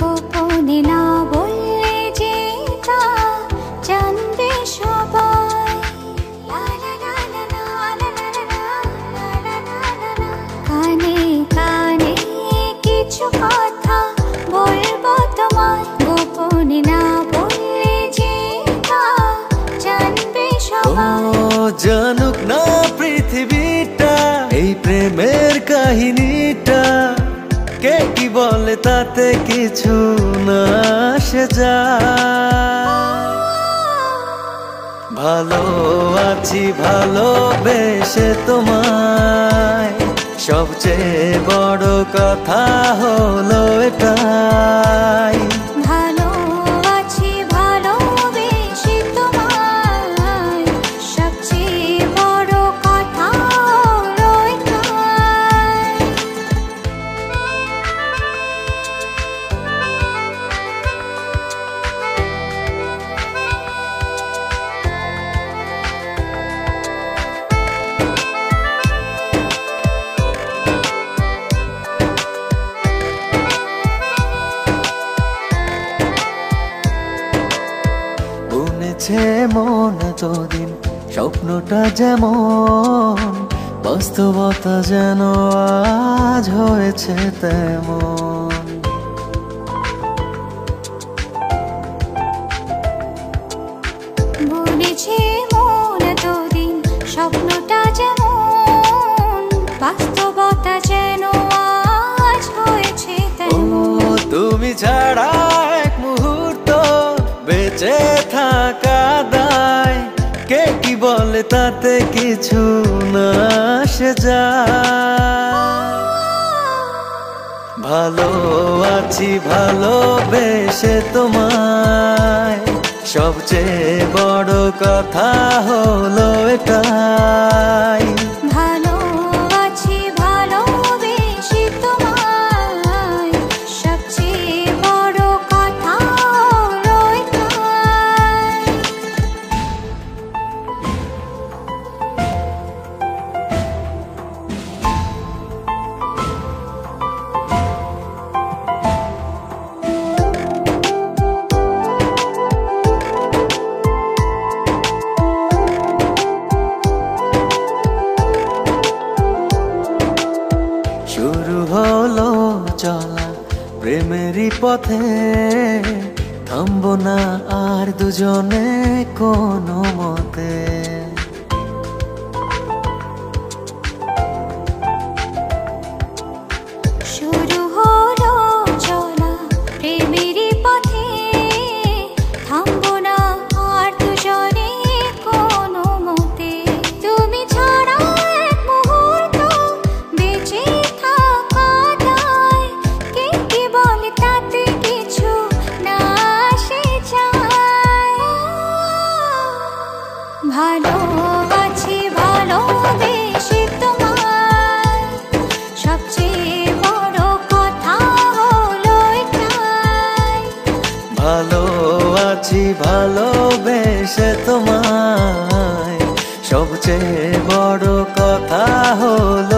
গোপনে না বললে যে তা জানবে সবাই। কানে কানে কিছু কথা বলবো তোমায়, গোপনে না বললে যে তা জানবে সবাই। ও জানুক না পৃথিবীটা এই প্রেমের কাহিনীটা, কে কি বলে তাতে কিছু না আসে যায়। ভালো আছি ভালোবেসে তোমায়, সবচেয়ে বড় কথা হলো এটাই। ভালো আছি ভালোবেসে তোমায়, সবচেয়ে বড় কথা হলো এটাই। বুনেছে মন এতদিন স্বপ্নটা যেমন, বাস্তবতা যেন আজ হয়েছে তেমন। বুনেছে মন এতদিন স্বপ্নটা যেমন, বাস্তবতা যেন আজ হয়েছে তেমন। ও তুমি ছাড়া এক মুহূর্ত বেঁচে থাকা দায়, কে কি বলে তাতে কিছু না আসে যায়। ভালো আছি ভালোবেসে তোমায়, সবচেয়ে বড় কথা হলো এটাই। ভালো আছি ভালোবেসে তোমায়, সবচেয়ে বড় কথা হলো এটাই। শুরু হলো চলা প্রেমেরই পথে, থামবো না আর দুজনে কোনো মতে। শুরু হলো চলা প্রেমেরই পথে, থামবো না আর দুজনে কোনো মতে। তুমি ছাড়া এক মুহূর্ত বেঁচে থাকা দায়, কে কি বলে তাতে কিছু না আসে যায়। ভালো আছি ভালোবেসে তোমায়, সবচেয়ে বড় কথা হলো এটাই। ভালো আছি ভালোবেসে তোমায়, সবচেয়ে বড় কথা হলো